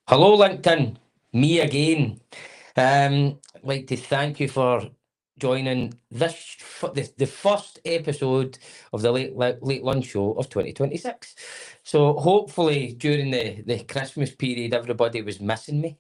Hello, LinkedIn. Me again. I'd like to thank you for joining the first episode of the late lunch show of 2026. So hopefully during the Christmas period, everybody was missing me.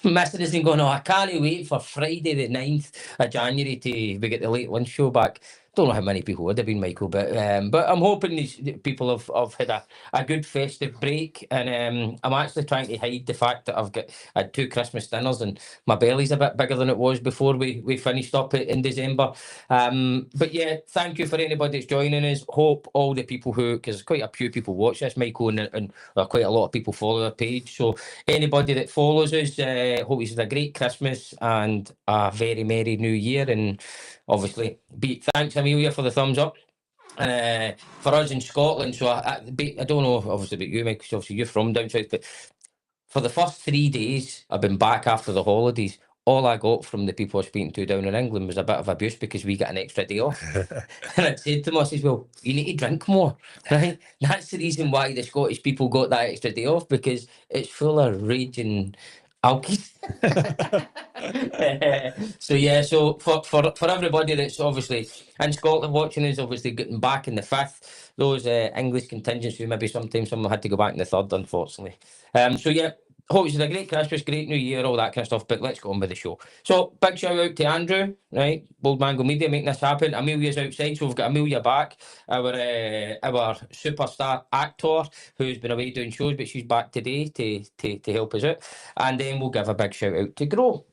Missing us and going, oh, I can't wait for Friday the 9th of January to we get the late lunch show back. Don't know how many people would have been, Michael, but I'm hoping these people have had a good festive break, and I'm actually trying to hide the fact that I had 2 Christmas dinners and my belly's a bit bigger than it was before we finished up in December. But yeah, thank you for anybody that's joining us. Hope all the people because quite a few people watch this, Michael, and quite a lot of people follow the page. So anybody that follows us, hope you had a great Christmas and a very merry New Year. And obviously, thanks Amelia for the thumbs up. For us in Scotland, so I don't know obviously about you, Mike, 'cause obviously you're from down south, but for the first 3 days I've been back after the holidays. All I got from the people I was speaking to down in England was a bit of abuse because we get an extra day off. And I said to them, I says, well, you need to drink more, right? That's the reason why the Scottish people got that extra day off, because it's full of raging alkies. So yeah, so for everybody that's obviously in Scotland watching us, obviously getting back in the 5th, those English contingents who maybe sometimes some had to go back in the 3rd, unfortunately. So yeah, hope you had a great Christmas, great New Year, all that kind of stuff. But let's go on with the show. So big shout out to Andrew, right? Bold Mango Media making this happen. Amelia's outside, so we've got Amelia back, our superstar actor who's been away doing shows, but she's back today to help us out. And then we'll give a big shout out to Grow.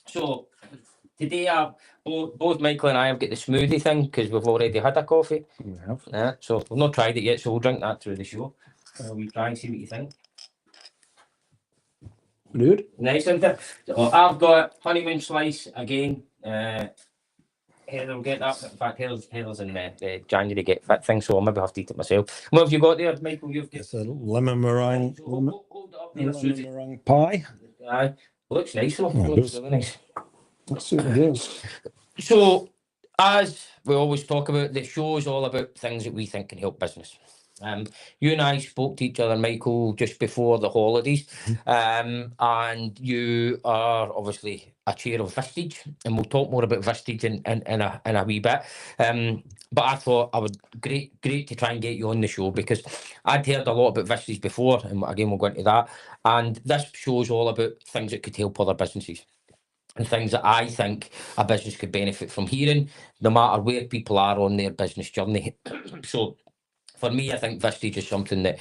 So today, both Michael and I have got the smoothie thing because we've already had a coffee. We have. So we've not tried it yet, so we'll drink that through the show. We'll try and see what you think. Good. Nice, isn't it? So I've got honeymoon slice again. Heather will get that. In fact, Heather's in the January get fit thing, so I'll maybe have to eat it myself. What have you got there, Michael? You've got It's a lemon meringue, so hold it up there, lemon Susie. meringue pie. Aye, looks nice though. Yeah, it Looks does. really nice. It certainly does. So, as we always talk about, the show is all about things that we think can help business. You and I spoke to each other, Michael, just before the holidays, and you are obviously a chair of Vistage, and we'll talk more about Vistage in a wee bit. But I thought I would great to try and get you on the show because I'd heard a lot about Vistage before, and again we'll go into that. And this show is all about things that could help other businesses, and things that I think a business could benefit from hearing, no matter where people are on their business journey. So for me, I think Vistage is something that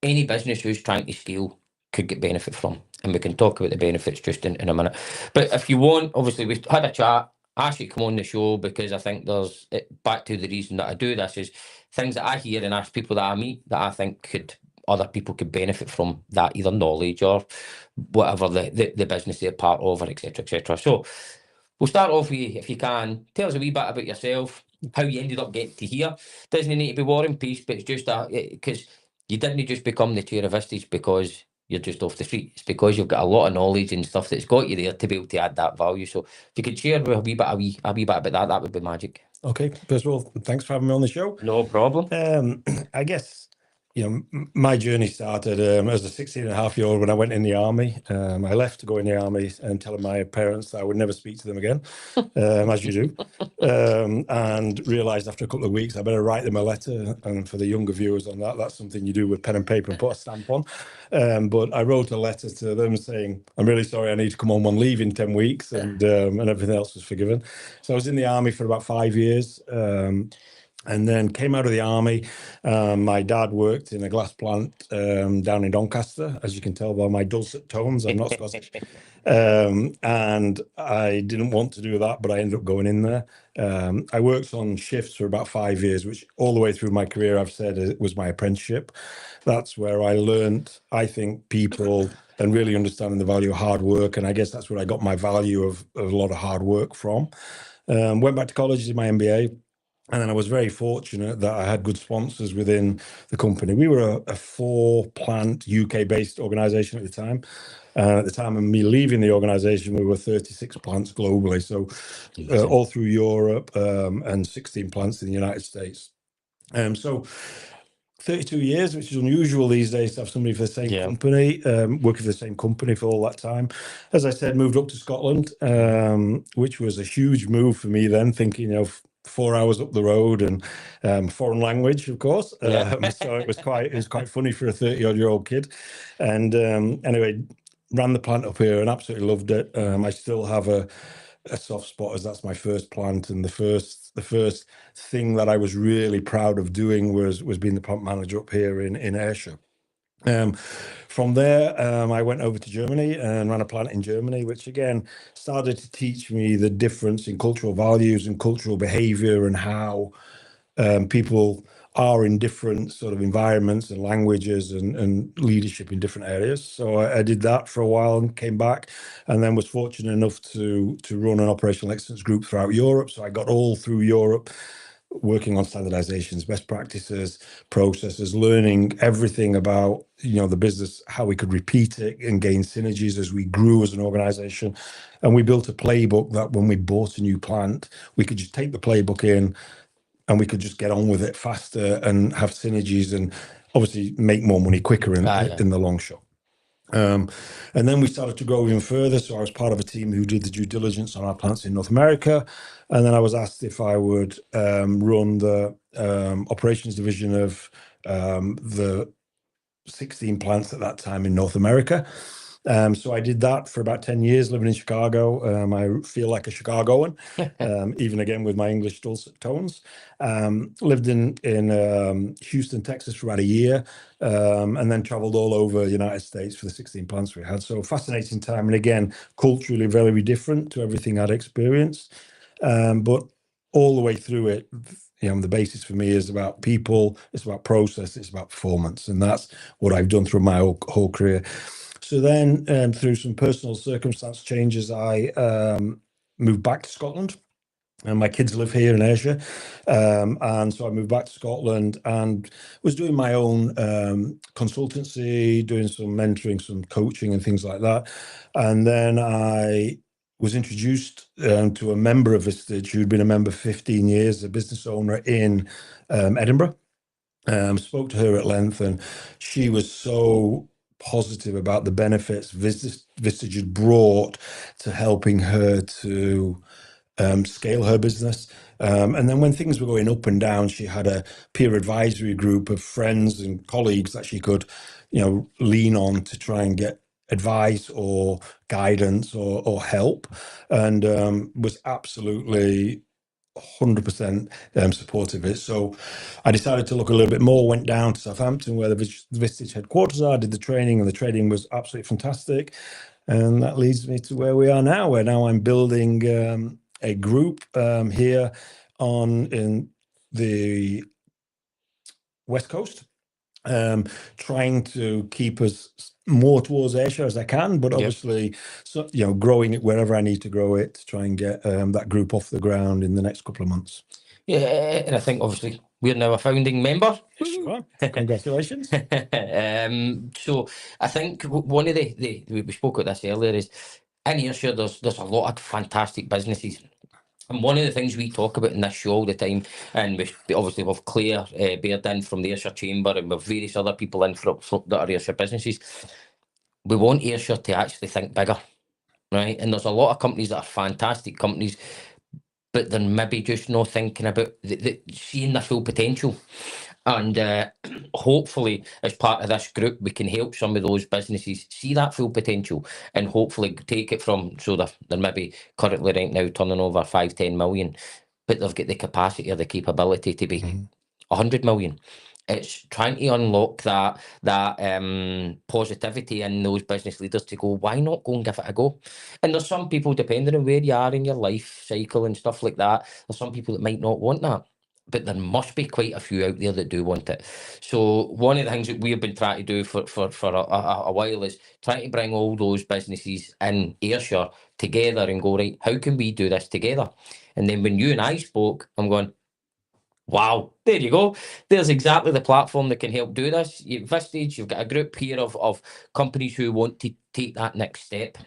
any business who's trying to scale could get benefit from. And we can talk about the benefits just in a minute. But if you want, obviously we've had a chat. I asked you to come on the show because I think back to the reason that I do this is things that I hear and ask people that I meet that I think other people could benefit from, that either knowledge or whatever the business they're part of, or etc, etc. So we'll start off with you, if you can. Tell us a wee bit about yourself, how you ended up getting to here. Doesn't need to be War and Peace, but it's just because you didn't just become the chair of Vistage because you're just off the street. It's because you've got a lot of knowledge and stuff that's got you there to be able to add that value. So if you could share a wee bit about that would be magic. Okay. First of all, thanks for having me on the show. No problem. I guess, my journey started as a 16-and-a-half-year-old when I went in the army. I left to go in the army and telling my parents that I would never speak to them again, as you do, and realised after a couple of weeks I better write them a letter. And for the younger viewers on that's something you do with pen and paper and put a stamp on. But I wrote a letter to them saying, I'm really sorry, I need to come on leave in 10 weeks, and everything else was forgiven. So I was in the army for about 5 years. And then came out of the army. My dad worked in a glass plant down in Doncaster, as you can tell by my dulcet tones. I'm not Scottish. And I didn't want to do that, but I ended up going in there. I worked on shifts for about 5 years, which all the way through my career, I've said it was my apprenticeship. That's where I learned, I think, people and really understanding the value of hard work. And I guess that's where I got my value of a lot of hard work from. Went back to college, did my MBA. And then I was very fortunate that I had good sponsors within the company. We were a 4-plant UK-based organisation at the time. At the time of me leaving the organisation, we were 36 plants globally, so all through Europe, and 16 plants in the United States. So 32 years, which is unusual these days to have somebody for the same company, working for the same company for all that time. As I said, moved up to Scotland, which was a huge move for me then, thinking, 4 hours up the road and foreign language, of course. So it was quite funny for a 30-odd-year-old kid. And anyway, ran the plant up here and absolutely loved it. I still have a soft spot, as that's my first plant, and the first thing that I was really proud of doing was being the plant manager up here in Ayrshire. From there, I went over to Germany and ran a plant in Germany, which again started to teach me the difference in cultural values and cultural behavior and how people are in different sort of environments and languages and leadership in different areas. So I did that for a while and came back, and then was fortunate enough to run an operational excellence group throughout Europe. So I got all through Europe, working on standardizations, best practices, processes, learning everything about the business, how we could repeat it and gain synergies as we grew as an organization. And we built a playbook that when we bought a new plant, we could just take the playbook in and we could just get on with it faster and have synergies and obviously make more money quicker in the long shot. And then we started to grow even further. So I was part of a team who did the due diligence on our plants in North America. And then I was asked if I would run the operations division of the 16 plants at that time in North America. So I did that for about 10 years, living in Chicago. I feel like a Chicagoan, even again with my English dulcet tones. Lived in Houston, Texas for about a year, and then traveled all over the United States for the 16 plants we had. So fascinating time. And again, culturally very different to everything I'd experienced. But all the way through it, the basis for me is about people, it's about process, it's about performance. And that's what I've done through my whole career. So then through some personal circumstance changes, I moved back to Scotland. And my kids live here in Ayrshire. And so I moved back to Scotland and was doing my own consultancy, doing some mentoring, some coaching and things like that. And then I was introduced to a member of Vistage who'd been a member for 15 years, a business owner in Edinburgh. Spoke to her at length, and she was so positive about the benefits Vistage had brought to helping her to scale her business. And then when things were going up and down, she had a peer advisory group of friends and colleagues that she could, lean on to try and get advice or guidance or help, and was absolutely 100% supportive of it. So I decided to look a little bit more, went down to Southampton where the Vistage headquarters are, did the training, and the training was absolutely fantastic. And that leads me to where we are now, where now I'm building a group here in the West Coast, trying to keep us more towards Ayrshire as I can, but obviously, growing it wherever I need to grow it to try and get that group off the ground in the next couple of months. Yeah, and I think obviously we're now a founding member. Yes, you are. Congratulations. So I think one of we spoke about this earlier is in Ayrshire there's a lot of fantastic businesses. And one of the things we talk about in this show all the time, and we've Claire Baird in from the Ayrshire Chamber, and we've various other people in from that are Ayrshire businesses. We want Ayrshire to actually think bigger, right? And there's a lot of companies that are fantastic companies, but they're maybe just not thinking about seeing their full potential. And hopefully, as part of this group, we can help some of those businesses see that full potential and hopefully take it from, so they're maybe currently right now turning over 5-10 million, but they've got the capacity or the capability to be 100 million. It's trying to unlock that positivity in those business leaders to go, why not go and give it a go? And there's some people, depending on where you are in your life cycle and stuff like that, there's some people that might not want that. But there must be quite a few out there that do want it. So one of the things that we have been trying to do for a while is trying to bring all those businesses in Ayrshire together and go, right, how can we do this together? And then when you and I spoke, I'm going, wow, there you go. There's exactly the platform that can help do this. Vistage, you've got a group here of companies who want to take that next step.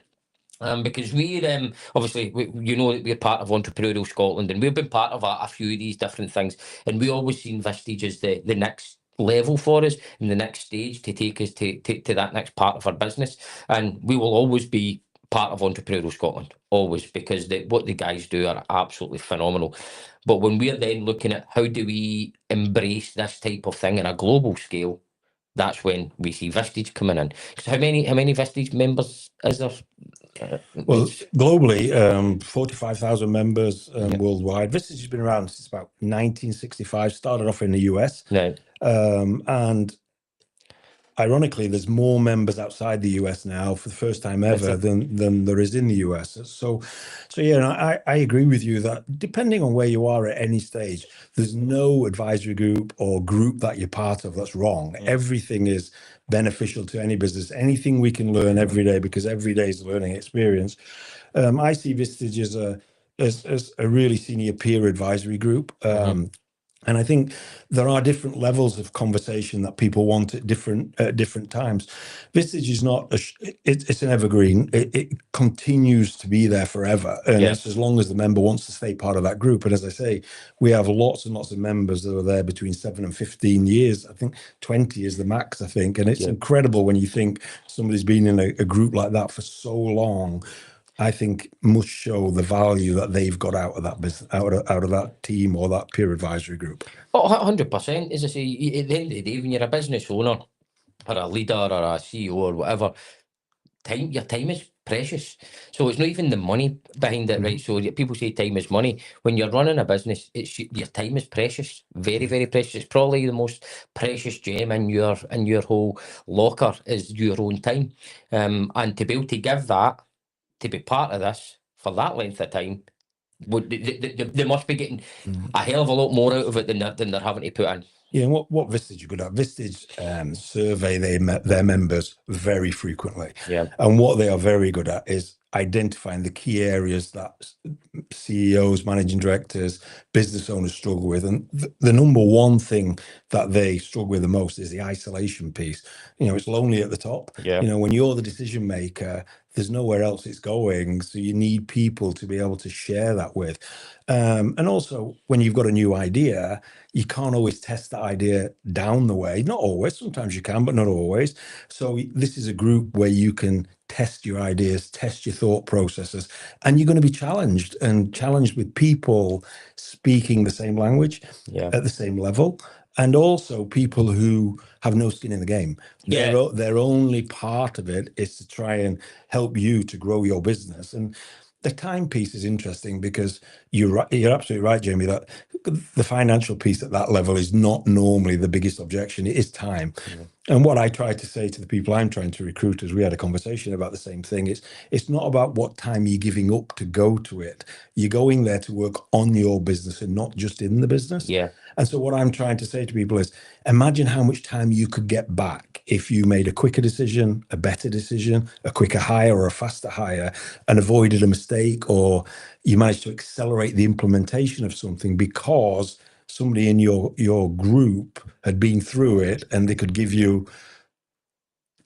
Because we're obviously, we're part of Entrepreneurial Scotland, and we've been part of a few of these different things, and we always seen Vistage as the next level for us in the next stage to take us to that next part of our business. And we will always be part of Entrepreneurial Scotland, always, because what the guys do are absolutely phenomenal. But when we're then looking at how do we embrace this type of thing in a global scale, that's when we see Vistage coming in. So how many Vistage members is there? Well, globally, 45,000 members worldwide. Vistage has been around since about 1965. Started off in the US, no. and ironically, there's more members outside the US now for the first time ever than there is in the US. So yeah, I agree with you that depending on where you are at any stage, there's no advisory group or group that you're part of that's wrong. Everything is beneficial to any business. Anything we can learn every day, because every day is a learning experience. I see Vistage as a really senior peer advisory group. And I think there are different levels of conversation that people want at different times. Vistage is not it's an evergreen. It continues to be there forever, and it's as long as the member wants to stay part of that group. And as I say, we have lots and lots of members that are there between 7 and 15 years. I think 20 is the max. I think, and it's incredible when you think somebody's been in a group like that for so long. I think must show the value that they've got out of that business, out of that team or that peer advisory group. Oh, 100%. As I say, at the end of the day, when you're a business owner or a leader or a CEO or whatever, your time is precious. So it's not even the money behind it, right? So people say time is money. When you're running a business, your time is precious, very, very precious. It's probably the most precious gem in your whole locker is your own time. And to be able to give that, to be part of this for that length of time, they must be getting a hell of a lot more out of it than they're having to put in. Yeah, and what Vistage are good at, Vistage survey their members very frequently. Yeah. And what they are very good at is identifying the key areas that CEOs, managing directors, business owners struggle with. And the number one thing that they struggle with the most is the isolation piece. It's lonely at the top. Yeah. When you're the decision maker, there's nowhere else it's going. So you need people to be able to share that with. And also, when you've got a new idea, you can't always test that idea down the way. Not always. Sometimes you can, but not always. So this is a group where you can test your ideas, test your thought processes, and you're going to be challenged with people speaking the same language at the same level. And also people who have no skin in the game. Their only part of it is to try and help you to grow your business. And the time piece is interesting because you're absolutely right, Jamie, that the financial piece at that level is not normally the biggest objection. It is time. And what I try to say to the people I'm trying to recruit, as we had a conversation about the same thing, it's not about what time you're giving up to go to it. You're going there to work on your business and not just in the business. Yeah. And so what I'm trying to say to people is, imagine how much time you could get back if you made a quicker decision, a better decision, a quicker hire or a faster hire, and avoided a mistake, or you managed to accelerate the implementation of something because somebody in your group had been through it and they could give you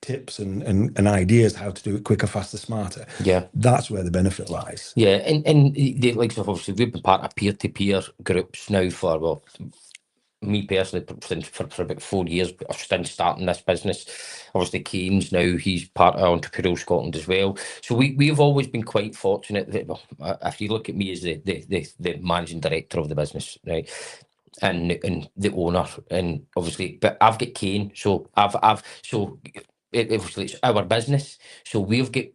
tips and ideas how to do it quicker, faster, smarter. Yeah. That's where the benefit lies. Yeah, and the likes of, obviously we've been part of peer-to-peer groups now for, well, me personally, for about 4 years since starting this business. Obviously Kane's now, he's part of Entrepreneurial Scotland as well. So we've always been quite fortunate that, well, if you look at me as the managing director of the business, right, and the owner, and obviously, but I've got Kane, so obviously it's our business, so we've got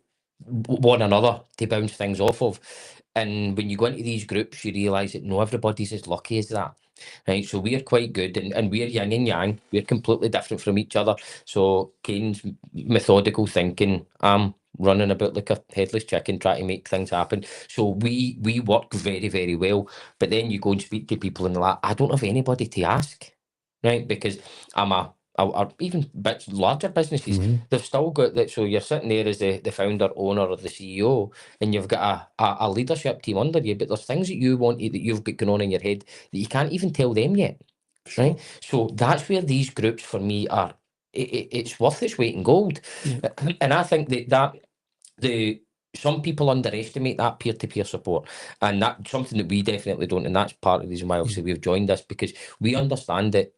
one another to bounce things off of. And when you go into these groups, you realise that not everybody's as lucky as that. Right, so we're quite good, and we're yin and yang. We're completely different from each other. So Kane's methodical thinking, I'm running about like a headless chicken trying to make things happen. So we work very, very well. But then you go and speak to people and they're like, I don't have anybody to ask, right? Because or even bit larger businesses, they've still got that. So you're sitting there as the founder, owner, or the CEO, and you've got a leadership team under you, but there's things that you want that you've got going on in your head that you can't even tell them yet. Sure. Right? So that's where these groups for me are, it's worth its weight in gold. And I think that some people underestimate that peer-to-peer support, and that's something that we definitely don't, and that's part of the reason why obviously we've joined this, because we understand that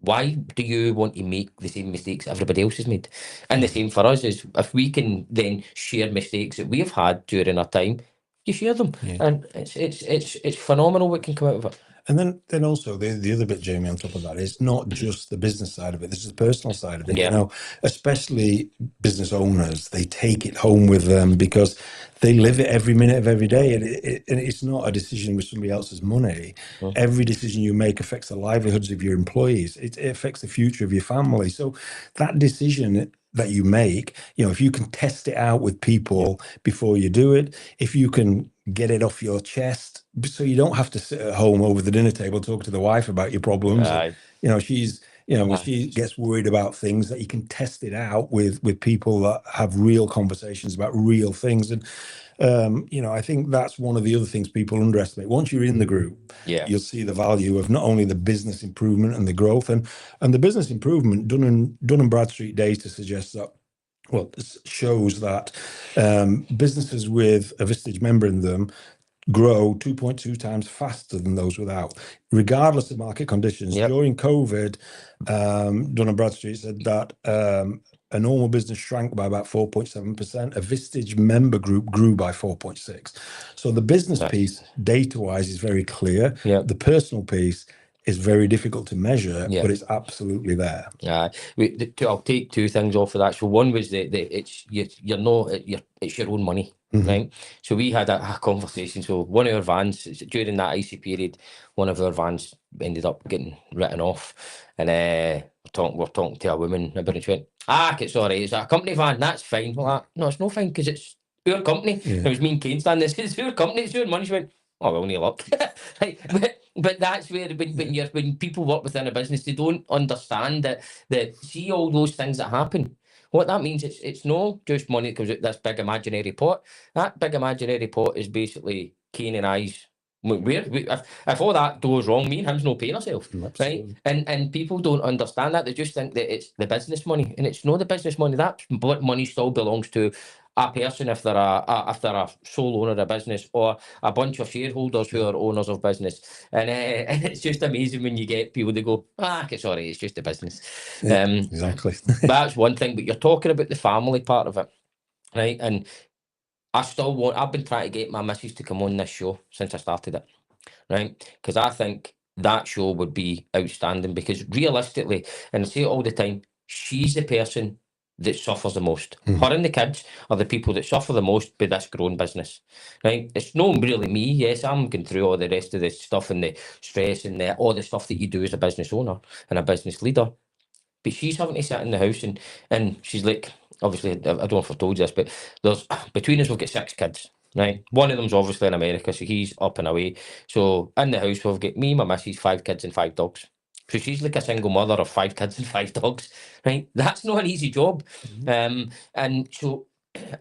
why do you want to make the same mistakes everybody else has made? And the same for us is if we can then share mistakes that we've had during our time, you share them, and it's phenomenal what can come out of it. And then also the other bit, Jamie, on top of that, is not just the business side of it. This is the personal side of it. Yeah. You know, especially business owners, they take it home with them because they live it every minute of every day, and it's not a decision with somebody else's money. Every decision you make affects the livelihoods of your employees. It affects the future of your family. So that decision that you make, you know, if you can test it out with people before you do it, if you can get it off your chest, so you don't have to sit at home over the dinner table talking to the wife about your problems. Aye. You know, when she gets worried about things, that you can test it out with people that have real conversations about real things. And you know, I think that's one of the other things people underestimate. Once you're in the group, you'll see the value of not only the business improvement and the growth, and the business improvement. Dun and Bradstreet data suggests that, well, it shows that businesses with a Vistage member in them grow 2.2 times faster than those without, regardless of market conditions. During COVID, Dun & Bradstreet said that a normal business shrank by about 4.7%. A Vistage member group grew by 4.6%. So the business piece, data-wise, is very clear. The personal piece is very difficult to measure, but it's absolutely there. I'll take two things off of that. So one was that it's your own money, right? So we had a conversation. So one of our vans during that icy period, one of our vans ended up getting written off, and we're talking to a woman about it. And she went, it's all right. It's a company van. That's fine. Well, no, it's no fine because it's your company. It was me and Kane standing there. It's your company. It's your money. She went, oh, well, no luck. Right, but that's where when people work within a business, they don't understand that see all those things that happen. What that means, it's not just money that comes out this big imaginary pot. That big imaginary pot is basically Kane and I's. If all that goes wrong, me and him's no paying ourselves, right? And people don't understand that. They just think that it's the business money, and it's not the business money. That money still belongs to a person if they're a sole owner of a business, or a bunch of shareholders who are owners of business. And it's just amazing when you get people that go, it's all right, it's just a business. Exactly. That's one thing, but you're talking about the family part of it, right? And I've been trying to get my missus to come on this show since I started it, right? Because I think that show would be outstanding, because realistically, and I say it all the time, she's the person that suffers the most. Her and the kids are the people that suffer the most by this growing business, right? It's not really me. Yes, I'm going through all the rest of the stuff and the stress and all the stuff that you do as a business owner and a business leader. But she's having to sit in the house and she's like, obviously, I don't know if I've told you this, but there's between us, we've got 6 kids, right? One of them's obviously in America, so he's up and away. So in the house, we've got me, my missus, 5 kids and 5 dogs. So she's like a single mother of 5 kids and 5 dogs, right? That's not an easy job. And so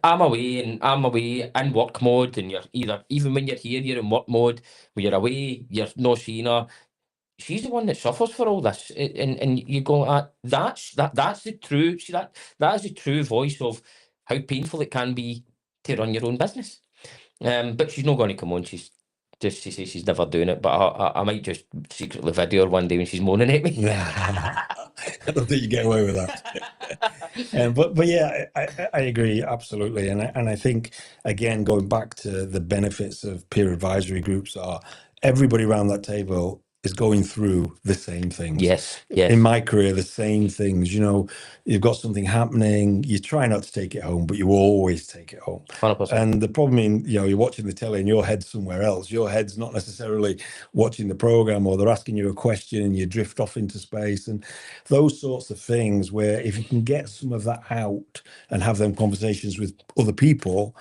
I'm away in work mode, and you're even when you're here, you're in work mode. When you're away, you're not seeing her. She's the one that suffers for all this, and you go, that's the true. See, that is the true voice of how painful it can be to run your own business. But she's not going to come on. She says she's never doing it, but I might just secretly video her one day when she's moaning at me. I don't think you get away with that. But yeah, I agree absolutely, and I think, again, going back to the benefits of peer advisory groups, are everybody around that table is going through the same things. Yes. In my career, the same things. You know, you've got something happening, you try not to take it home, but you always take it home. 100%. And the problem, you're watching the telly and your head's somewhere else. Your head's not necessarily watching the program, or they're asking you a question and you drift off into space, and those sorts of things, where if you can get some of that out and have them conversations with other people,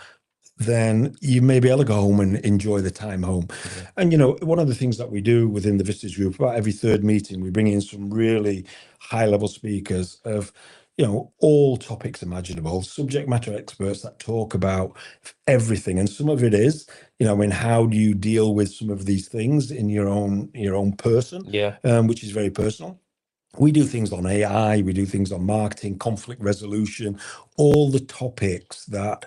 then you may be able to go home and enjoy the time home. And, one of the things that we do within the Vistage group, about every third meeting, we bring in some really high-level speakers of, all topics imaginable, subject matter experts that talk about everything. And some of it is, how do you deal with some of these things in your own person, which is very personal. We do things on AI, we do things on marketing, conflict resolution, all the topics that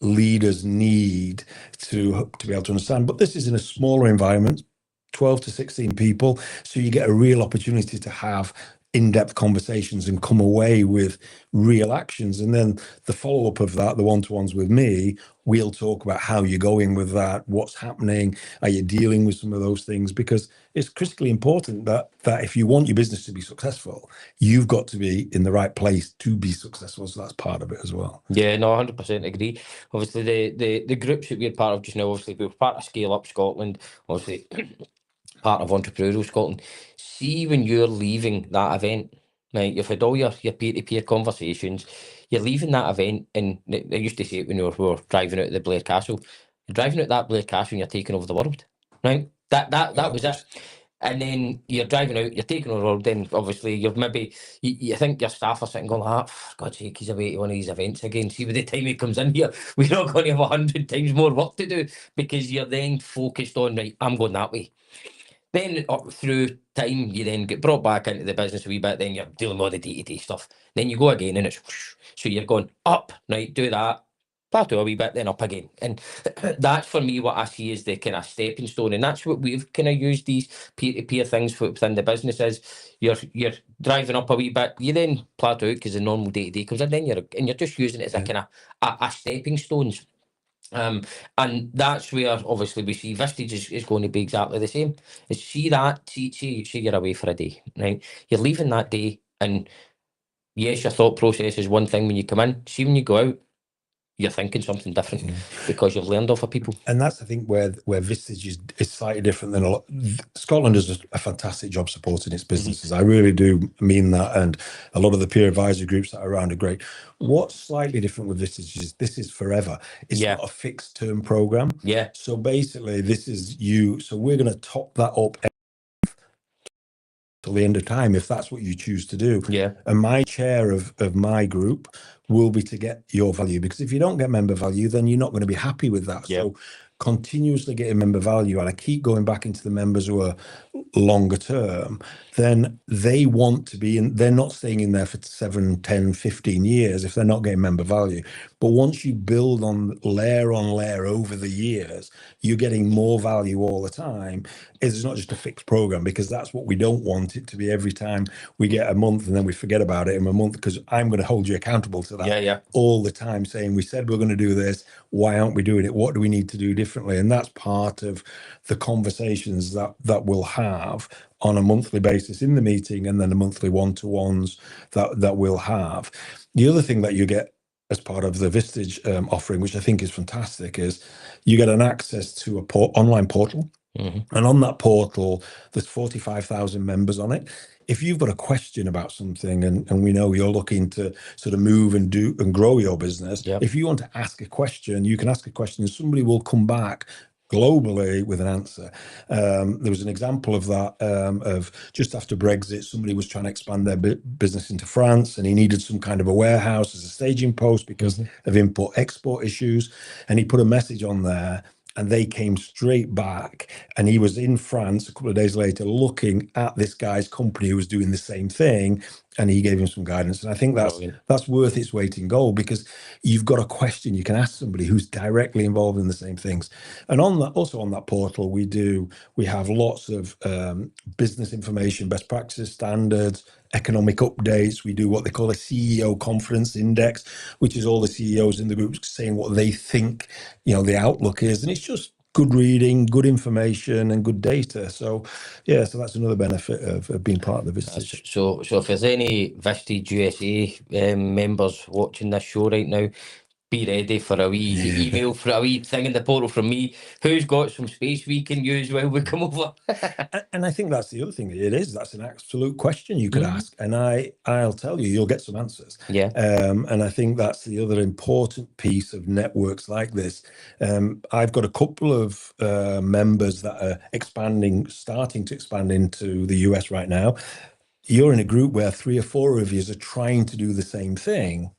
leaders need to be able to understand. But this is in a smaller environment. 12 to 16 people. So you get a real opportunity to have in-depth conversations and come away with real actions. And then the follow-up of that, the one-to-ones with me, we'll talk about how you're going with that, what's happening, are you dealing with some of those things? Because it's critically important that if you want your business to be successful, you've got to be in the right place to be successful. So that's part of it as well. Yeah, no, 100% agree. Obviously, the groups that we're part of just now, obviously, we're part of Scale Up Scotland, obviously, part of Entrepreneurial Scotland. See, when you're leaving that event, right, you've had all your peer-to-peer conversations, you're leaving that event, and I used to say it when we were driving out of the Blair Castle, you're driving out that Blair Castle and you're taking over the world, right? That was it. And then you're driving out, you're taking over the world, then obviously you've maybe, you think your staff are sitting going, ah, for God's sake, he's away to one of these events again. See, by the time he comes in here, we're not going to have 100 times more work to do, because you're then focused on, right, I'm going that way. Then through time, you then get brought back into the business a wee bit, then you're dealing with all the day-to-day stuff. Then you go again and it's whoosh. So you're going up, right, do that, plateau a wee bit, then up again. And that's for me what I see is the kind of stepping stone. And that's what we've kind of used these peer-to-peer things for within the business is you're driving up a wee bit, you then plateau out because the normal day-to-day comes in, then you're just using it as a kind of a stepping stones. And that's where obviously we see Vistage is going to be exactly the same. Is see you're away for a day, right? You're leaving that day, and yes, your thought process is one thing when you come in. See, when you go out, you're thinking something different because you've learned off of people. And that's, I think, where Vistage is slightly different than a lot. Scotland does a fantastic job supporting its businesses. I really do mean that. And a lot of the peer advisory groups that are around are great. What's slightly different with Vistage is this is forever. It's not a fixed term program. Yeah. So basically, this is you. So we're going to top that up till the end of time, if that's what you choose to do. Yeah. And my share of my group will be to get your value, because if you don't get member value, then you're not going to be happy with that. Yeah. So continuously getting member value, and I keep going back into the members who are longer term, then they want to be in, they're not staying in there for 7, 10, 15 years if they're not getting member value. But once you build on layer over the years, you're getting more value all the time. It's not just a fixed program, because that's what we don't want it to be. Every time we get a month and then we forget about it in a month, because I'm going to hold you accountable to that all the time, saying we said we're going to do this, why aren't we doing it, what do we need to do differently? And that's part of the conversations that we'll have on a monthly basis in the meeting, and then the monthly one-to-ones that we'll have. The other thing that you get as part of the Vistage offering, which I think is fantastic, is you get an access to a online portal. And on that portal, there's 45,000 members on it. If you've got a question about something, and we know you're looking to sort of move and do and grow your business, if you want to ask a question, you can ask a question and somebody will come back globally with an answer. There was an example of that of just after Brexit, somebody was trying to expand their business into France, and he needed some kind of a warehouse as a staging post because of import-export issues. And he put a message on there, and they came straight back, and he was in France a couple of days later looking at this guy's company who was doing the same thing, and he gave him some guidance. And I think that's worth its weight in gold, because you've got a question you can ask somebody who's directly involved in the same things. And on that, also on that portal, we have lots of business information, best practices, standards, economic updates. We do what they call a CEO confidence index, which is all the CEOs in the group saying what they think, the outlook is. And it's just good reading, good information, and good data. So that's another benefit of being part of the Vistage. So if there's any Vistage USA members watching this show right now, be ready for a wee email, for a wee thing in the portal from me. Who's got some space we can use while we come over? And I think that's the other thing. That's an absolute question you could ask, and I'll tell you, you'll get some answers. And I think that's the other important piece of networks like this. I've got a couple of members that are starting to expand into the US right now. You're in a group where 3 or 4 of you are trying to do the same thing.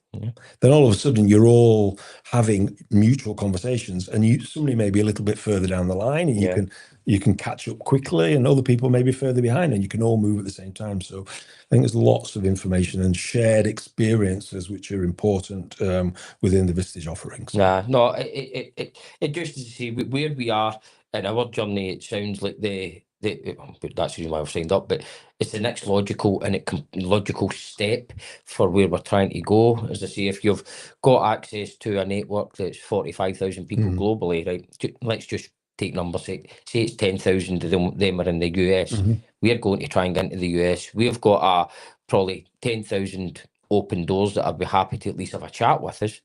Then all of a sudden you're all having mutual conversations, and somebody may be a little bit further down the line, and you can catch up quickly, and other people may be further behind, and you can all move at the same time. So I think there's lots of information and shared experiences which are important within the Vistage offerings. No, it just to see where we are in our journey. It sounds like the that's the reason why I've signed up, but it's the next logical step for where we're trying to go. As I say, if you've got access to a network that's 45,000 people globally, right? Let's just take numbers. Say it's 10,000 of them are in the US. We're going to try and get into the US. We've got probably 10,000 open doors that I'd be happy to at least have a chat with us.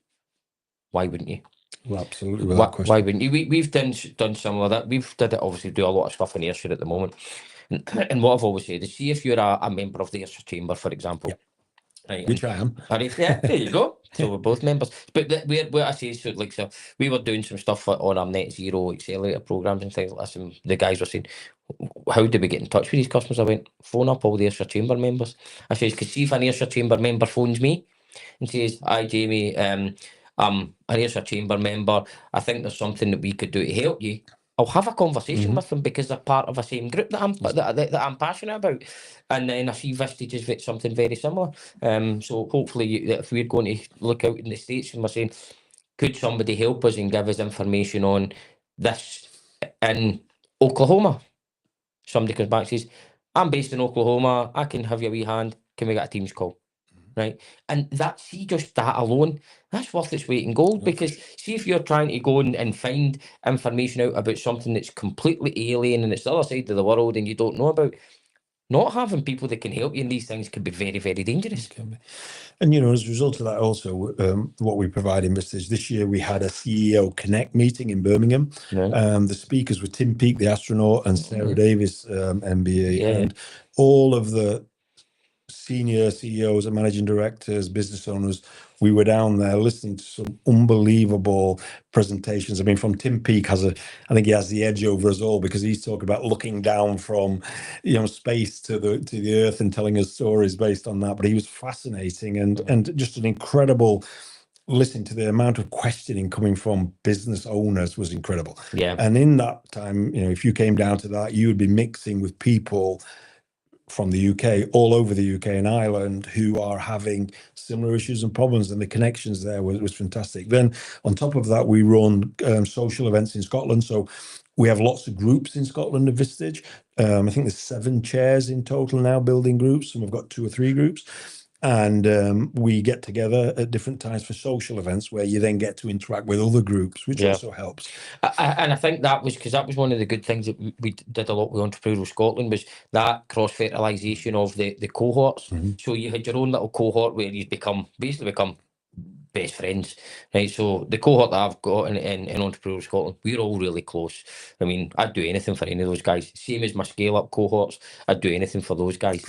Why wouldn't you? Well, absolutely, without question. Why wouldn't you? We've done some of that. We've did it, obviously, do a lot of stuff in Ayrshire at the moment. And what I've always said is, see if you're a member of the Ayrshire Chamber, for example. Yep. Right, Which I am. Yeah, there you go. So we're both members. But what I say, so we were doing some stuff on our net zero accelerator programs and things like this, and the guys were saying, how do we get in touch with these customers? I went, phone up all the Ayrshire Chamber members. I says, because see if an Ayrshire Chamber member phones me and says, hi Jamie, I'm an Ayrshire Chamber member, I think there's something that we could do to help you. I'll have a conversation with them because they're part of the same group that I'm passionate about. And then I see Vistage is something very similar. So hopefully, if we're going to look out in the States and we're saying, could somebody help us and give us information on this in Oklahoma? Somebody comes back and says, I'm based in Oklahoma, I can have your wee hand, can we get a Teams call? Right, and just that alone, that's worth its weight in gold. Because see if you're trying to go and find information out about something that's completely alien and it's the other side of the world and you don't know about, not having people that can help you in these things could be very, very dangerous. And, as a result of that also, what we provide in Vistage, this year we had a CEO Connect meeting in Birmingham. The speakers were Tim Peake, the astronaut, and Sarah Davis, MBA, and all of the senior CEOs and managing directors, business owners. We were down there listening to some unbelievable presentations. I mean, from Tim Peake I think he has the edge over us all because he's talking about looking down from, space to the earth and telling us stories based on that. But he was fascinating and just an incredible listening to the amount of questioning coming from business owners was incredible. Yeah. And in that time, if you came down to that, you would be mixing with people from the UK, all over the UK and Ireland, who are having similar issues and problems, and the connections there was fantastic. Then on top of that, we run social events in Scotland. So we have lots of groups in Scotland at Vistage. I think there's 7 chairs in total now building groups, and we've got 2 or 3 groups. And we get together at different times for social events where you then get to interact with other groups, which also helps. And I think that was because that was one of the good things that we did a lot with Entrepreneurial Scotland, was that cross-fertilisation of the cohorts. So you had your own little cohort where you basically become best friends, right? So the cohort that I've got in Entrepreneurial Scotland, we're all really close. I mean, I'd do anything for any of those guys. Same as my scale-up cohorts, I'd do anything for those guys.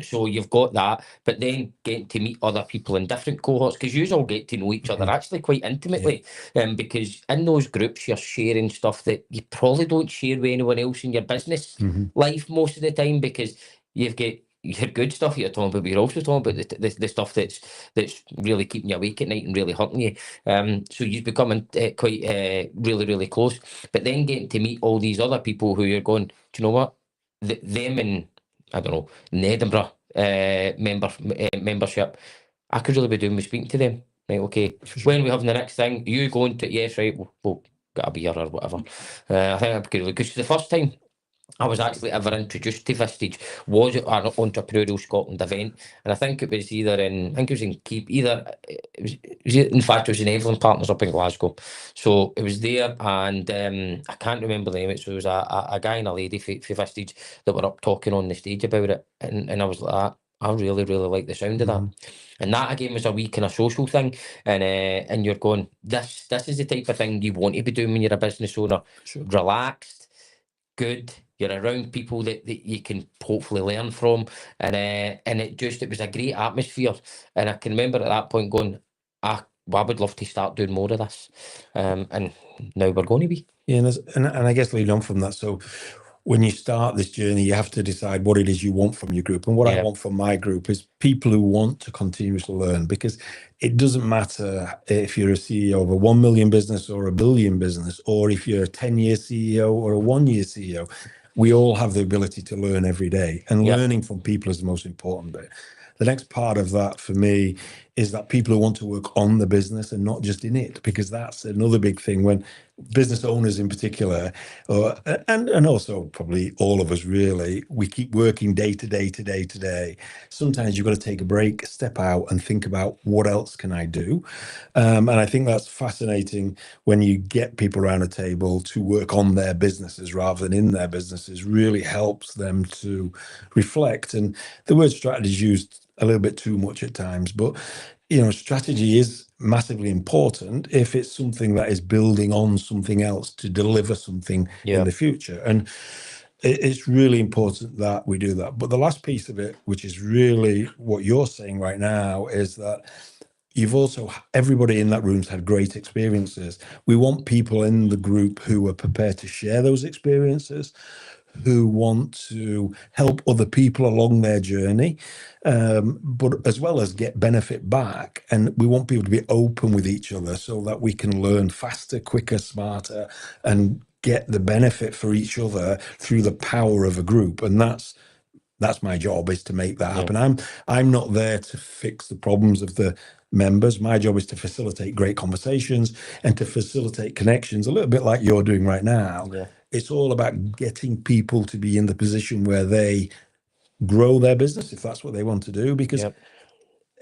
So you've got that, but then getting to meet other people in different cohorts, because you all get to know each other actually quite intimately, because in those groups you're sharing stuff that you probably don't share with anyone else in your business life most of the time, because you've got your good stuff you're talking about, but you're also talking about the stuff that's really keeping you awake at night and really hurting you. So you're becoming quite really, really close. But then getting to meet all these other people who you're going, do you know what? Them in, I don't know, in Edinburgh membership, I could really be doing with speaking to them. Right, okay. When we have the next thing, you going to, yes, right, we'll get a beer or whatever. I think that'd be really good. The first time I was actually ever introduced to Vistage was at an Entrepreneurial Scotland event, and I think it was in fact it was in Evelyn Partners up in Glasgow. So it was there, and I can't remember the name. So it was a guy and a lady for Vistage that were up talking on the stage about it, and I was like, I really, really like the sound of that. And that again was a wee kind of social thing, and you're going, this is the type of thing you want to be doing when you're a business owner. Relaxed, good. You're around people that you can hopefully learn from, and it was a great atmosphere. And I can remember at that point going, I would love to start doing more of this, and now we're going to be. Yeah, and I guess leading on from that, so when you start this journey, you have to decide what it is you want from your group. And what I want from my group is people who want to continuously learn, because it doesn't matter if you're a CEO of a 1 million business or a billion business, or if you're a 10-year CEO or a 1-year CEO. We all have the ability to learn every day, and learning from people is the most important bit. The next part of that for me is that people who want to work on the business and not just in it, because that's another big thing when business owners in particular, and also probably all of us really, we keep working day to day to day to day. Sometimes you've got to take a break, step out and think about what else can I do? And I think that's fascinating when you get people around a table to work on their businesses rather than in their businesses, really helps them to reflect. And the word strategy is used a little bit too much at times, but strategy is massively important if it's something that is building on something else to deliver something in the future. And it's really important that we do that. But the last piece of it, which is really what you're saying right now, is that everybody in that room's had great experiences. We want people in the group who are prepared to share those experiences, who want to help other people along their journey, but as well as get benefit back. And we want people to be open with each other so that we can learn faster, quicker, smarter, and get the benefit for each other through the power of a group. And that's my job, is to make that happen. I'm not there to fix the problems of the members. My job is to facilitate great conversations and to facilitate connections, a little bit like you're doing right now. It's all about getting people to be in the position where they grow their business, if that's what they want to do, because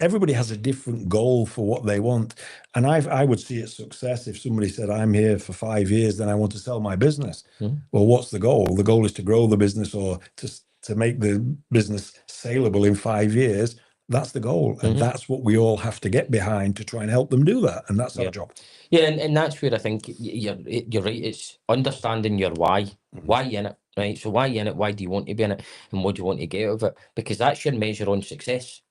everybody has a different goal for what they want. And I would see it success if somebody said, I'm here for 5 years, then I want to sell my business. Well, what's the goal? The goal is to grow the business, or to make the business saleable in 5 years. That's the goal. And that's what we all have to get behind to try and help them do that. And that's our job. Yeah, and that's where I think you're right. It's understanding your why. Why you in it, right? So why you in it? Why do you want to be in it? And what do you want to get out of it? Because that's your measure on success.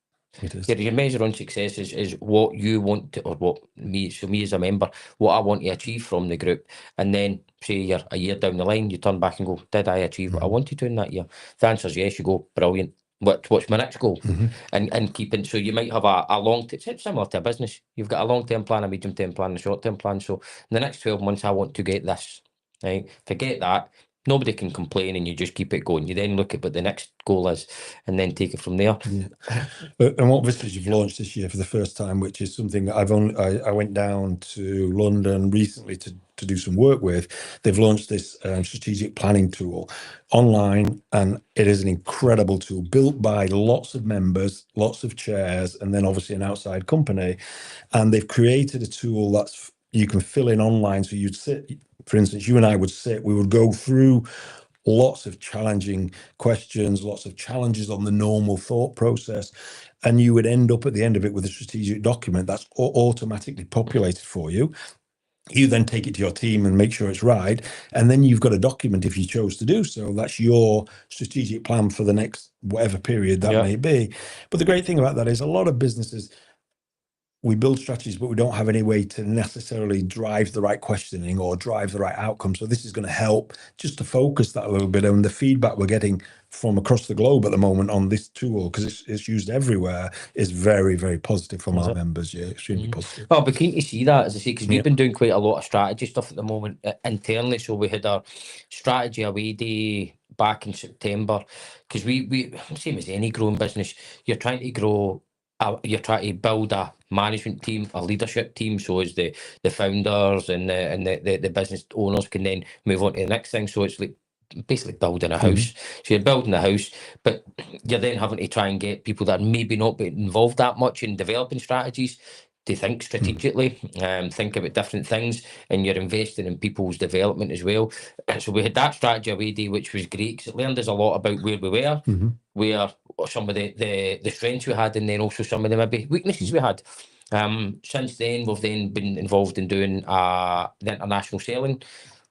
It is. Your measure on success is what you want to, or what me as a member, what I want to achieve from the group. And then say you're a year down the line, you turn back and go, did I achieve what I wanted to in that year? If the answer is yes, you go, brilliant. What's my next goal? And keeping, so you might have a long term, it's similar to a business. You've got a long-term plan, a medium-term plan, a short-term plan. So in the next 12 months, I want to get this, right? Forget that. Nobody can complain, and you just keep it going. You then look at what the next goal is and then take it from there. And what Vistage you've launched this year for the first time, which is something that I went down to London recently to do some work with. They've launched this strategic planning tool online, and it is an incredible tool built by lots of members, lots of chairs, and then obviously an outside company. And they've created a tool that's you can fill in online. So you'd sit, for instance, you and I would sit, we would go through lots of challenging questions, lots of challenges on the normal thought process. And you would end up at the end of it with a strategic document that's automatically populated for you. You then take it to your team and make sure it's right. And then you've got a document, if you chose to do so, that's your strategic plan for the next whatever period that may be. But the great thing about that is a lot of businesses, we build strategies, but we don't have any way to necessarily drive the right questioning or drive the right outcome. So this is going to help just to focus that a little bit. And the feedback we're getting from across the globe at the moment on this tool, because it's used everywhere, is very, very positive from our members. Yeah, extremely positive. Well, we're keen to see that, as I say, because we've been doing quite a lot of strategy stuff at the moment internally. So we had our strategy away day back in September, because we same as any growing business, you're trying to grow. You're trying to build a management team, a leadership team, so as the founders and the business owners can then move on to the next thing. So it's like basically building a house. So you're building a house, but you're then having to try and get people that maybe not be involved that much in developing strategies to think strategically, think about different things, and you're investing in people's development as well. So we had that strategy away day, which was great, because it learned us a lot about where we were, where some of the strengths we had, and then also some of the maybe weaknesses we had. Since then, we've then been involved in doing the international selling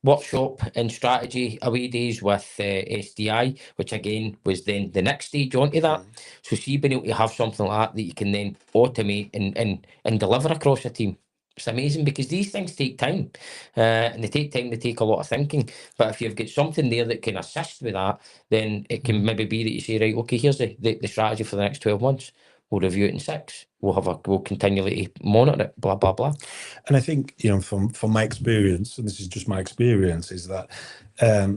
workshop and strategy away days with SDI, which again was then the next stage onto that. So see, being able to have something like that you can then automate and deliver across a team. It's amazing, because these things take time, and they take a lot of thinking. But if you've got something there that can assist with that, then it can maybe be that you say, right, okay, here's the strategy for the next 12 months. We'll review it in 6. We'll continually monitor it, blah, blah, blah. And I think, from my experience, and this is just my experience, is that a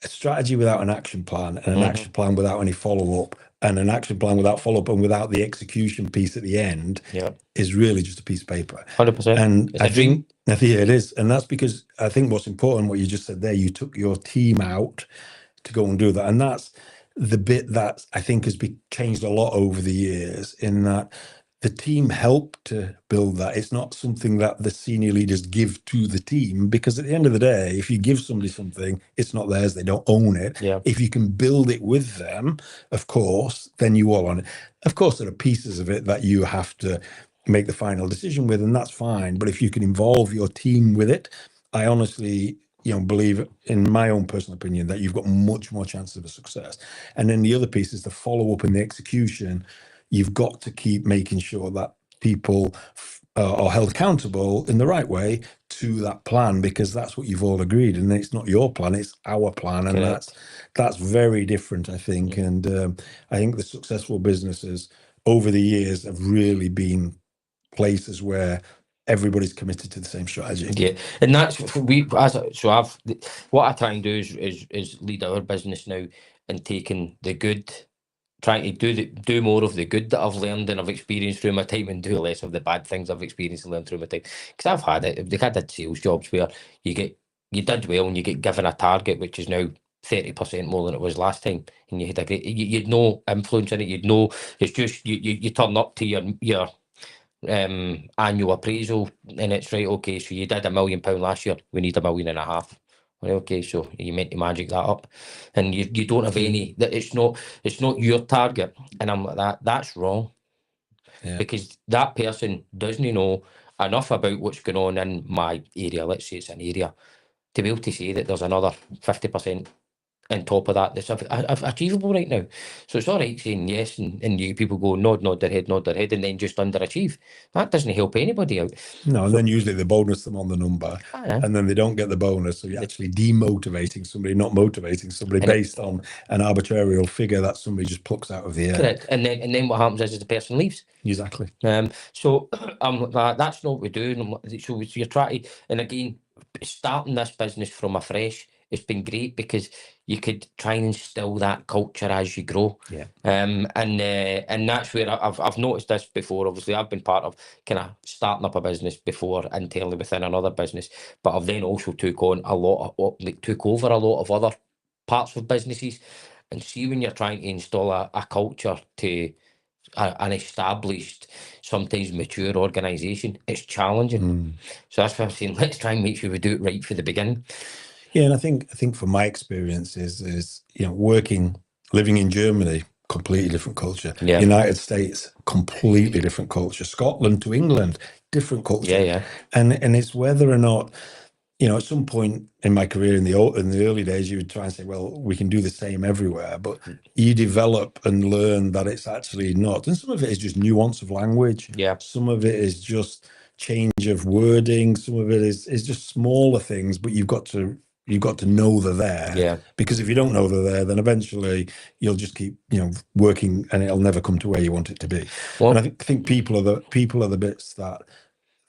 strategy without an action plan and an action plan without any follow-up And an action plan without follow-up and without the execution piece at the end is really just a piece of paper. 100%. And It's a dream. I think it is. And that's because I think what's important, what you just said there, you took your team out to go and do that. And that's the bit that I think has changed a lot over the years, in that the team helped to build that. It's not something that the senior leaders give to the team, because at the end of the day, if you give somebody something, it's not theirs. They don't own it. Yeah. If you can build it with them, of course, then you all own it. Of course, there are pieces of it that you have to make the final decision with, and that's fine. But if you can involve your team with it, I honestly, believe, in my own personal opinion, that you've got much more chances of a success. And then the other piece is the follow-up and the execution. You've got to keep making sure that people are held accountable in the right way to that plan, because that's what you've all agreed. And it's not your plan, it's our plan. And that's very different, I think. And I think the successful businesses over the years have really been places where everybody's committed to the same strategy. Yeah, and that's what I try and do is lead our business now, and taking the good, trying to do more of the good that I've learned and I've experienced through my time, and do less of the bad things I've experienced and learned through my time. Because I've had sales jobs where you did well and you get given a target which is now 30% more than it was last time, and you had you'd no influence in it. You'd know it's just you turn up to your annual appraisal, and it's right, okay, so you did £1 million last year, we need £1.5 million. Well, okay, so you meant to magic that up, and you don't have any, that it's not your target. And I'm like, that's wrong. Because that person doesn't know enough about what's going on in my area, let's say it's an area, to be able to say that there's another 50% on top of that that's achievable right now. So it's all right saying yes, and you people go nod their head, and then just underachieve. That doesn't help anybody out. No, and then usually they bonus them on the number, and then they don't get the bonus. So you're actually demotivating somebody, not motivating somebody, based on an arbitrary figure that somebody just plucks out of the air. Correct. And then what happens is the person leaves. Exactly. So that's not what we do. So you're trying to, and again, starting this business from afresh, it's been great because you could try and instill that culture as you grow. And that's where I've noticed this before. Obviously, I've been part of kind of starting up a business before internally within another business, but I've then also took over a lot of other parts of businesses. And see, when you're trying to install a culture to an established, sometimes mature organisation, it's challenging. So that's why I'm saying, let's try and make sure we do it right from the beginning. Yeah, and I think from my experience is living in Germany, completely different culture. United States, completely different culture. Scotland to England, different culture. And it's whether or not, at some point in my career in the early days, you would try and say, well, we can do the same everywhere, but you develop and learn that it's actually not. And some of it is just nuance of language. Some of it is just change of wording. Some of it is just smaller things, but you've got to know they're there. Because if you don't know they're there, then eventually you'll just keep working, and it'll never come to where you want it to be. And I think people are the bits that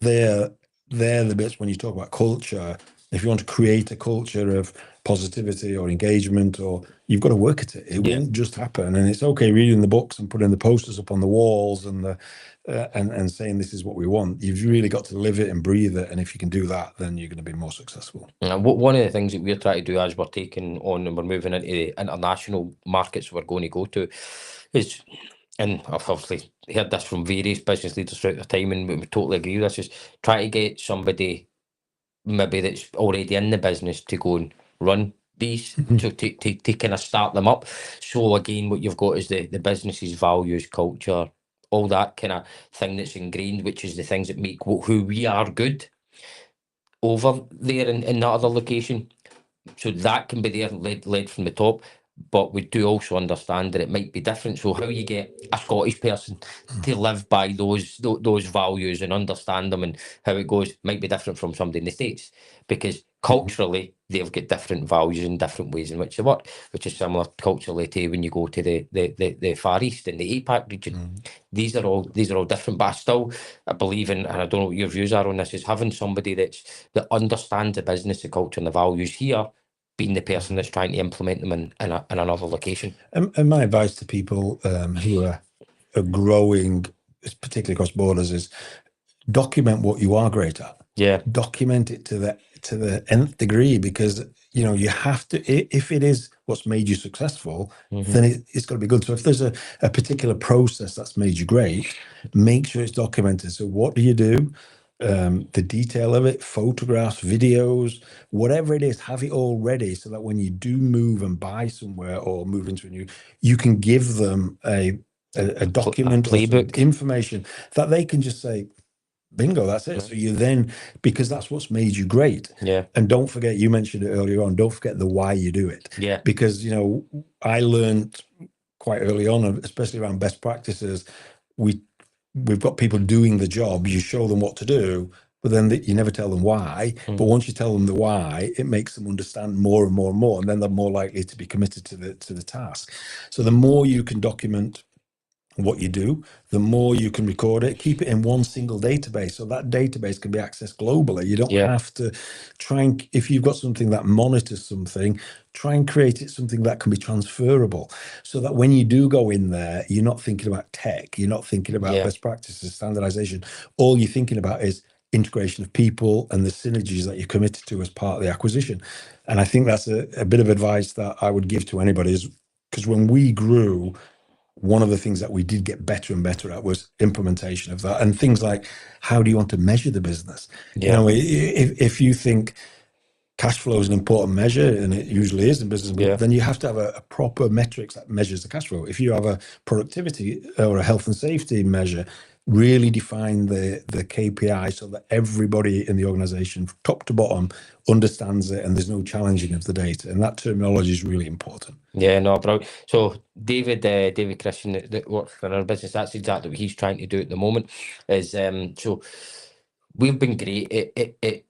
they're the bits when you talk about culture. If you want to create a culture of positivity or engagement, or you've got to work at it. It won't just happen. And it's okay reading the books and putting the posters up on the walls and and saying this is what we want. You've really got to live it and breathe it. And if you can do that, then you're going to be more successful. One of the things that we're trying to do as we're taking on and we're moving into the international markets we're going to go to is, and I've obviously heard this from various business leaders throughout their time, and we totally agree with this, is try to get somebody maybe that's already in the business to go and run these, to kind of start them up. So again, what you've got is the business's values, culture, all that kind of thing that's ingrained, which is the things that make who we are good over there in that other location. So that can be there, led from the top. But we do also understand that it might be different. So how you get a Scottish person to live by those values and understand them and how it goes might be different from somebody in the States, because culturally they've got different values and different ways in which they work, which is similar culturally to when you go to the Far East and the APAC region. These are all different, but I believe in, and I don't know what your views are on this, is having somebody that understands the business, the culture and the values here, being the person that's trying to implement them in another location. And my advice to people who are growing, particularly across borders, is document what you are great at. Yeah. Document it to the nth degree, because you have to. If it is what's made you successful, then it's got to be good. So if there's a particular process that's made you great, make sure it's documented. So what do you do? The detail of it, photographs, videos, whatever it is, have it all ready so that when you do move and buy somewhere or move into a new, you can give them a document or some playbook. information that they can just say, bingo, that's it. So you then, because that's what's made you great. Yeah. And don't forget, you mentioned it earlier on, don't forget the why you do it. Yeah. Because, I learned quite early on, especially around best practices, we've got people doing the job, you show them what to do, but then you never tell them why. But once you tell them the why, it makes them understand more and more and more, and then they're more likely to be committed to the task. So the more you can document what you do, the more you can record it, keep it in one single database, so that database can be accessed globally. You don't have to try and, if you've got something that monitors something, try and create it something that can be transferable, so that when you do go in there, you're not thinking about tech, you're not thinking about best practices, standardization. All you're thinking about is integration of people and the synergies that you're committed to as part of the acquisition. And I think that's a bit of advice that I would give to anybody, is because when we grew, one of the things that we did get better and better at was implementation of that, and things like, how do you want to measure the business? If you think cash flow is an important measure, and it usually is in business, then you have to have a proper metrics that measures the cash flow. If you have a productivity or a health and safety measure, really define the KPI so that everybody in the organization, top to bottom, understands it, and there's no challenging of the data. And that terminology is really important. Yeah, no, bro. So David Christian that works for our business, that's exactly what he's trying to do at the moment. Is so we've been great at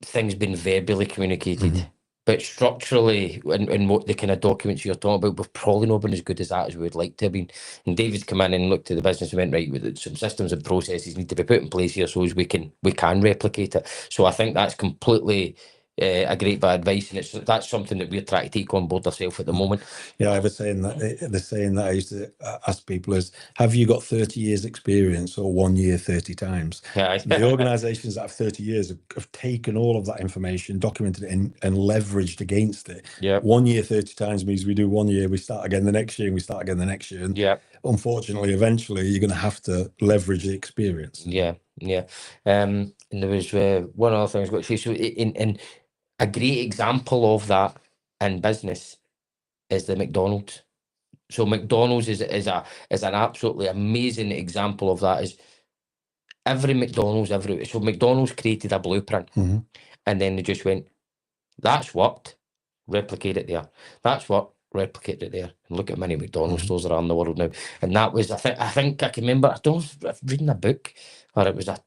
things being verbally communicated, but structurally, and what the kind of documents you're talking about, we've probably not been as good as that as we would like to have been. And David's come in and looked at the business and went, right, with some systems and processes need to be put in place here so as we can replicate it. So I think that's completely a great bit of advice, and that's something that we're trying to take on board ourselves at the moment. Yeah, I was saying that the saying that I used to ask people is, have you got 30 years experience or 1 year 30 times? The organizations that have 30 years have taken all of that information, documented it, and leveraged against it. 1 year 30 times means we do 1 year, we start again the next year, and we start again the next year. And unfortunately, eventually, you're going to have to leverage the experience. And there was one other thing I was going to say. So in a great example of that in business is the McDonald's. So McDonald's is an absolutely amazing example of that. Is every McDonald's, so McDonald's created a blueprint, and then they just went, that's worked, replicate it there. That's what, replicate it there. And look at many McDonald's stores around the world now. And that was, I think I can remember, I don't know if reading a book, or it was I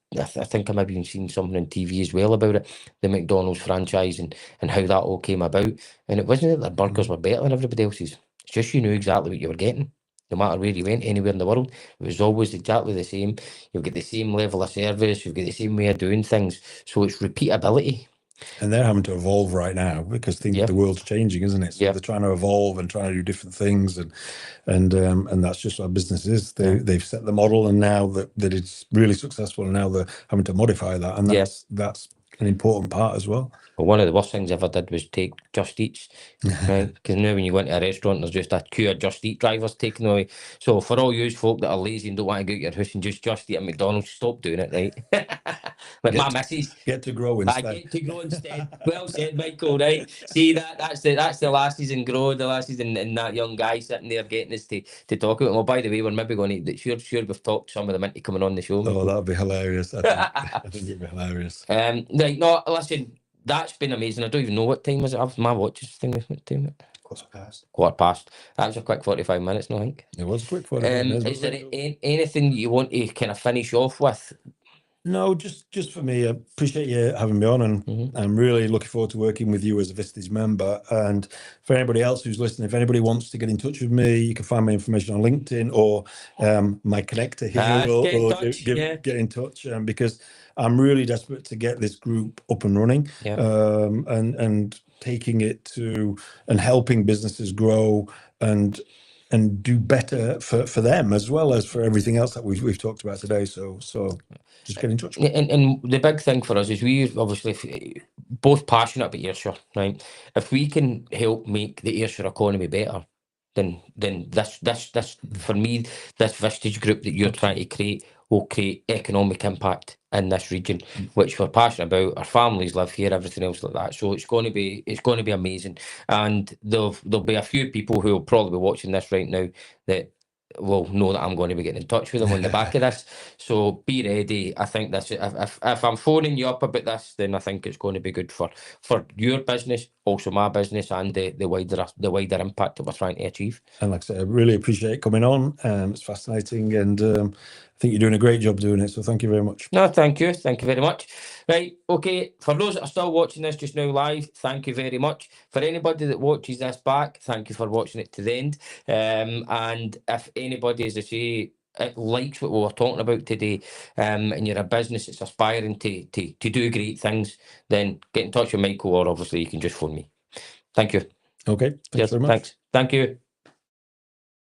think I maybe even seen something on TV as well about it, the McDonald's franchise and how that all came about. And it wasn't that their burgers were better than everybody else's. It's just you knew exactly what you were getting. No matter where you went, anywhere in the world, it was always exactly the same. You've got the same level of service, you've got the same way of doing things. So it's repeatability. And they're having to evolve right now because the world's changing, isn't it? So they're trying to evolve and trying to do different things, and that's just what business is. They've set the model, and now that it's really successful, and now they're having to modify that, and that's an important part as well. Well, one of the worst things I ever did was take Just Eats, right? Because now when you go into a restaurant, there's just a queue of Just Eat drivers taking away. So for all you folk that are lazy and don't want to go out your house and just eat at McDonald's, stop doing it, right? Like my missus. Get to grow instead. I get to grow instead. Well said, Michael, right? See, that's the lassies and grow, the lassies and that young guy sitting there getting us to talk about. Well, by the way, we're maybe going to, sure we've talked some of them into coming on the show. Oh, that'd be hilarious. I think it'd be hilarious. Right, no, listen, that's been amazing. I don't even know what time was it. My watch is thing. What time? Quarter past. That was a quick 45 minutes, no, I think. It was a quick 45 minutes. Is there anything you want to kind of finish off with? No, just for me, I appreciate you having me on, and I'm really looking forward to working with you as a Vistage member. And for anybody else who's listening, if anybody wants to get in touch with me, you can find my information on LinkedIn, or my connector here will get in touch, because I'm really desperate to get this group up and running. And taking it to and helping businesses grow and do better for them as well as for everything else that we've talked about today. So just get in touch. And the big thing for us is we obviously both passionate about Ayrshire, right? If we can help make the Ayrshire economy better, then this for me, this Vistage group that you're trying to create will create economic impact in this region, which we're passionate about. Our families live here, everything else like that. So it's going to be amazing. And there'll be a few people who will probably be watching this right now that will know that I'm going to be getting in touch with them on the back of this. So be ready. I think this, if I'm phoning you up about this, then I think it's going to be good for your business, also my business, and the wider impact that we're trying to achieve. And like I said, I really appreciate coming on. It's fascinating, and I think you're doing a great job doing it. So thank you very much. No, thank you very much. Right, okay, for those that are still watching this just now live, thank you very much. For anybody that watches this back, thank you for watching it to the end. And if anybody, as I say, likes what we were talking about today, and you're a business that's aspiring to do great things, then get in touch with Michael, or obviously you can just phone me. Thank you. Okay, thanks very much. Thanks. Thank you.